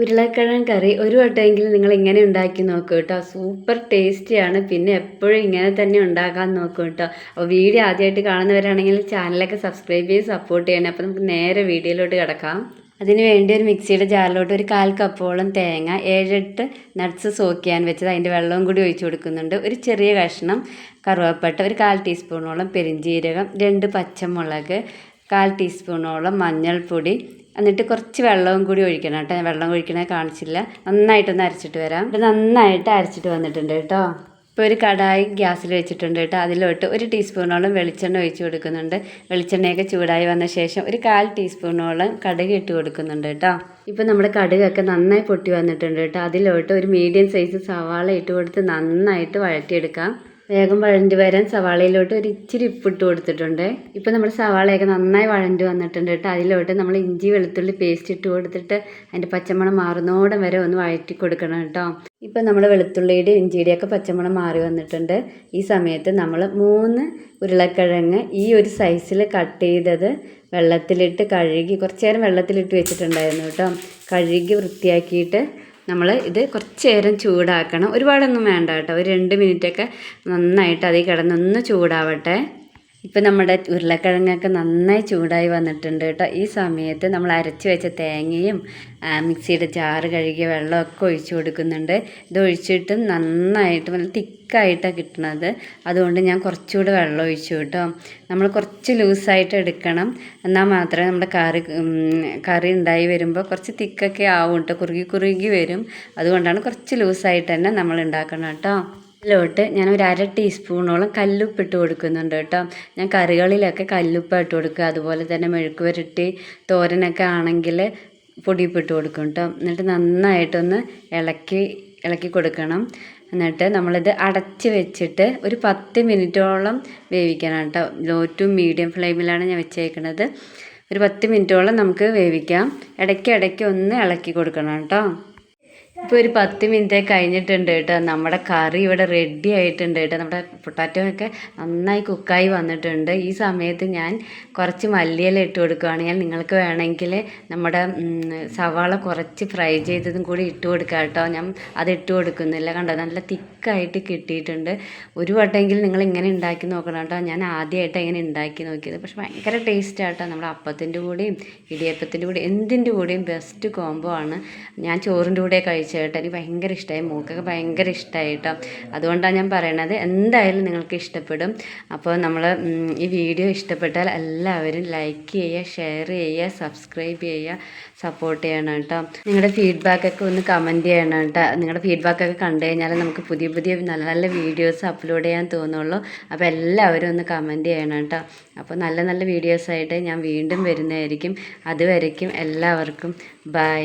ഉരുളക്കിഴങ്ങ് കറി ഒരു വട്ടമെങ്കിലും നിങ്ങൾ ഇങ്ങനെ ഉണ്ടാക്കി നോക്കൂ കേട്ടോ. സൂപ്പർ ടേസ്റ്റിയാണ്. പിന്നെ എപ്പോഴും ഇങ്ങനെ തന്നെ ഉണ്ടാക്കാൻ നോക്കൂ കേട്ടോ. അപ്പോൾ വീഡിയോ ആദ്യമായിട്ട് കാണുന്നവരാണെങ്കിൽ ചാനലൊക്കെ സബ്സ്ക്രൈബ് ചെയ്ത് സപ്പോർട്ട് ചെയ്യണേ. അപ്പോൾ നമുക്ക് നേരെ വീഡിയോയിലോട്ട് കിടക്കാം. അതിന് വേണ്ടി ഒരു മിക്സിയുടെ ജാറിലോട്ട് ഒരു 1/4 കപ്പോളം തേങ്ങ, 7-8 നട്ട്സ് സോക്ക് ചെയ്യാൻ വെച്ചത്, അതിൻ്റെ വെള്ളവും കൂടി ഒഴിച്ചു കൊടുക്കുന്നുണ്ട്. ഒരു ചെറിയ കഷ്ണം കറുവപ്പട്ട, ഒരു 1/4 ടീസ്പൂണോളം പെരിഞ്ജീരകം, 2 പച്ചമുളക്, 1/4 ടീസ്പൂണോളം മഞ്ഞൾപ്പൊടി, എന്നിട്ട് കുറച്ച് വെള്ളവും കൂടി ഒഴിക്കണം കേട്ടോ. വെള്ളം ഒഴിക്കണേ കാണിച്ചില്ല. നന്നായിട്ടൊന്ന് അരച്ചിട്ട് വരാം. ഇത് നന്നായിട്ട് അരച്ചിട്ട് വന്നിട്ടുണ്ട് കേട്ടോ. ഇപ്പോൾ ഒരു കടായി ഗ്യാസിൽ വെച്ചിട്ടുണ്ട് കേട്ടോ. അതിലോട്ട് 1 ടീസ്പൂണോളം വെളിച്ചെണ്ണ ഒഴിച്ച് കൊടുക്കുന്നുണ്ട്. വെളിച്ചെണ്ണയൊക്കെ ചൂടായി വന്ന ശേഷം ഒരു 1/4 ടീസ്പൂണോളം കടുക് ഇട്ട് കൊടുക്കുന്നുണ്ട് കേട്ടോ. ഇപ്പോൾ നമ്മുടെ കടുകൊക്കെ നന്നായി പൊട്ടി വന്നിട്ടുണ്ട് കേട്ടോ. അതിലോട്ട് ഒരു മീഡിയം സൈസ് സവാള ഇട്ട് കൊടുത്ത് നന്നായിട്ട് വഴറ്റിയെടുക്കാം. വേഗം വഴണ്ടി വരാൻ സവാളയിലോട്ട് ഒരു ഇച്ചിരി ഉപ്പിട്ട് കൊടുത്തിട്ടുണ്ട്. ഇപ്പോൾ നമ്മുടെ സവാളയൊക്കെ നന്നായി വഴണ്ടി വന്നിട്ടുണ്ട് കേട്ടോ. അതിലോട്ട് നമ്മൾ ഇഞ്ചി വെളുത്തുള്ളി പേസ്റ്റ് ഇട്ട് കൊടുത്തിട്ട് അതിൻ്റെ പച്ചമണം മാറുന്നോടം വരെ ഒന്ന് വഴറ്റി കൊടുക്കണം കേട്ടോ. ഇപ്പോൾ നമ്മൾ വെളുത്തുള്ളിയുടെ ഇഞ്ചിയുടെയൊക്കെ പച്ചമണം മാറി വന്നിട്ടുണ്ട്. ഈ സമയത്ത് നമ്മൾ 3 ഉരുളക്കിഴങ്ങ് ഈ ഒരു സൈസിൽ കട്ട് ചെയ്തത് വെള്ളത്തിലിട്ട് കഴുകി കുറച്ച് നേരം വെള്ളത്തിലിട്ട് വെച്ചിട്ടുണ്ടായിരുന്നു കേട്ടോ. കഴുകി വൃത്തിയാക്കിയിട്ട് നമ്മൾ ഇത് കുറച്ച് നേരം ചൂടാക്കണം. ഒരുപാടൊന്നും വേണ്ട കേട്ടോ. ഒരു 2 മിനിറ്റൊക്കെ നന്നായിട്ട് അതിൽ കിടന്നൊന്ന് ചൂടാവട്ടെ. ഇപ്പോൾ നമ്മുടെ ഉരുളക്കിഴങ്ങൊക്കെ നന്നായി ചൂടായി വന്നിട്ടുണ്ട് കേട്ടോ. ഈ സമയത്ത് നമ്മൾ അരച്ച് വെച്ച തേങ്ങയും മിക്സിയുടെ ജാറ് കഴുകിയ വെള്ളമൊക്കെ ഒഴിച്ചു കൊടുക്കുന്നുണ്ട്. ഇത് ഒഴിച്ചിട്ട് നന്നായിട്ട് നല്ല തിക്കായിട്ടാണ് കിട്ടുന്നത്. അതുകൊണ്ട് ഞാൻ കുറച്ചുകൂടെ വെള്ളം ഒഴിച്ചു കേട്ടോ. നമ്മൾ കുറച്ച് ലൂസായിട്ട് എടുക്കണം. എന്നാൽ മാത്രമേ നമ്മുടെ കറി ഉണ്ടായി വരുമ്പോൾ കുറച്ച് തിക്കൊക്കെ ആവും കേട്ടോ. കുറുകി വരും. അതുകൊണ്ടാണ് കുറച്ച് ലൂസായിട്ട് തന്നെ നമ്മൾ ഉണ്ടാക്കണം കേട്ടോ. ഇതിലോട്ട് ഞാൻ ഒരു 1/2 ടീസ്പൂണോളം കല്ലുപ്പ് ഇട്ട് കൊടുക്കുന്നുണ്ട് കേട്ടോ. ഞാൻ കറികളിലൊക്കെ കല്ലുപ്പ് ഇട്ട് കൊടുക്കുക. അതുപോലെ തന്നെ മെഴുക്ക് പുരട്ടി തോരനൊക്കെ ആണെങ്കിൽ പൊടിയുപ്പ് ഇട്ട് കൊടുക്കും കേട്ടോ. എന്നിട്ട് നന്നായിട്ടൊന്ന് ഇളക്കി കൊടുക്കണം. എന്നിട്ട് നമ്മളിത് അടച്ച് വെച്ചിട്ട് ഒരു 10 മിനിറ്റോളം വേവിക്കണം കേട്ടോ. ലോ ടു മീഡിയം ഫ്ലെയിമിലാണ് ഞാൻ വെച്ചേക്കുന്നത്. ഒരു 10 മിനിറ്റോളം നമുക്ക് വേവിക്കാം. ഇടയ്ക്ക് ഒന്ന് ഇളക്കി കൊടുക്കണം കേട്ടോ. ഇപ്പോൾ ഒരു 10 മിനിറ്റ് കഴിഞ്ഞിട്ടുണ്ട് കേട്ടോ. നമ്മുടെ കറി ഇവിടെ റെഡി ആയിട്ടുണ്ട് കേട്ടോ. നമ്മുടെ പൊട്ടാറ്റോ ഒക്കെ നന്നായി കുക്കായി വന്നിട്ടുണ്ട്. ഈ സമയത്ത് ഞാൻ കുറച്ച് മല്ലിയില ഇട്ട് കൊടുക്കുകയാണെങ്കിൽ നിങ്ങൾക്ക് വേണമെങ്കിൽ നമ്മുടെ സവാള കുറച്ച് ഫ്രൈ ചെയ്തതും കൂടി ഇട്ട് കൊടുക്കുക കേട്ടോ. ഞാൻ അത് ഇട്ട് കൊടുക്കുന്നില്ല. കണ്ടോ, നല്ല തിക്കായിട്ട് കിട്ടിയിട്ടുണ്ട്. ഒരു വട്ടമെങ്കിലും നിങ്ങൾ ഇങ്ങനെ ഉണ്ടാക്കി നോക്കണം കേട്ടോ. ഞാൻ ആദ്യമായിട്ട് ഇങ്ങനെ ഉണ്ടാക്കി നോക്കിയത്. പക്ഷെ ഭയങ്കര ടേസ്റ്റ് ആട്ടോ. നമ്മുടെ അപ്പത്തിൻ്റെ കൂടെയും ഇടിയപ്പത്തിൻ്റെ കൂടെയും എന്തിൻ്റെ കൂടെയും ബെസ്റ്റ് കോംബോ ആണ്. ഞാൻ ചോറിൻ്റെ കൂടെ കഴിച്ചു കേട്ടോ. എനിക്ക് ഭയങ്കര ഇഷ്ടമായി. മൂക്കൊക്കെ ഭയങ്കര ഇഷ്ടമായി കേട്ടോ. അതുകൊണ്ടാണ് ഞാൻ പറയണത്. എന്തായാലും നിങ്ങൾക്ക് ഇഷ്ടപ്പെടും. അപ്പോൾ നമ്മൾ ഈ വീഡിയോ ഇഷ്ടപ്പെട്ടാൽ എല്ലാവരും ലൈക്ക് ചെയ്യുക, ഷെയർ ചെയ്യുക, സബ്സ്ക്രൈബ് ചെയ്യുക, സപ്പോർട്ട് ചെയ്യണം കേട്ടോ. നിങ്ങളുടെ ഫീഡ്ബാക്കൊക്കെ ഒന്ന് കമൻറ്റ് ചെയ്യണം കേട്ടോ. നിങ്ങളുടെ ഫീഡ്ബാക്കൊക്കെ കണ്ടു കഴിഞ്ഞാൽ നമുക്ക് പുതിയ നല്ല നല്ല വീഡിയോസ് അപ്ലോഡ് ചെയ്യാൻ തോന്നുള്ളൂ. അപ്പോൾ എല്ലാവരും ഒന്ന് കമൻറ്റ് ചെയ്യണം കേട്ടോ. അപ്പോൾ നല്ല വീഡിയോസായിട്ട് ഞാൻ വീണ്ടും വരുന്നതായിരിക്കും. അതുവരയ്ക്കും എല്ലാവർക്കും ബൈ.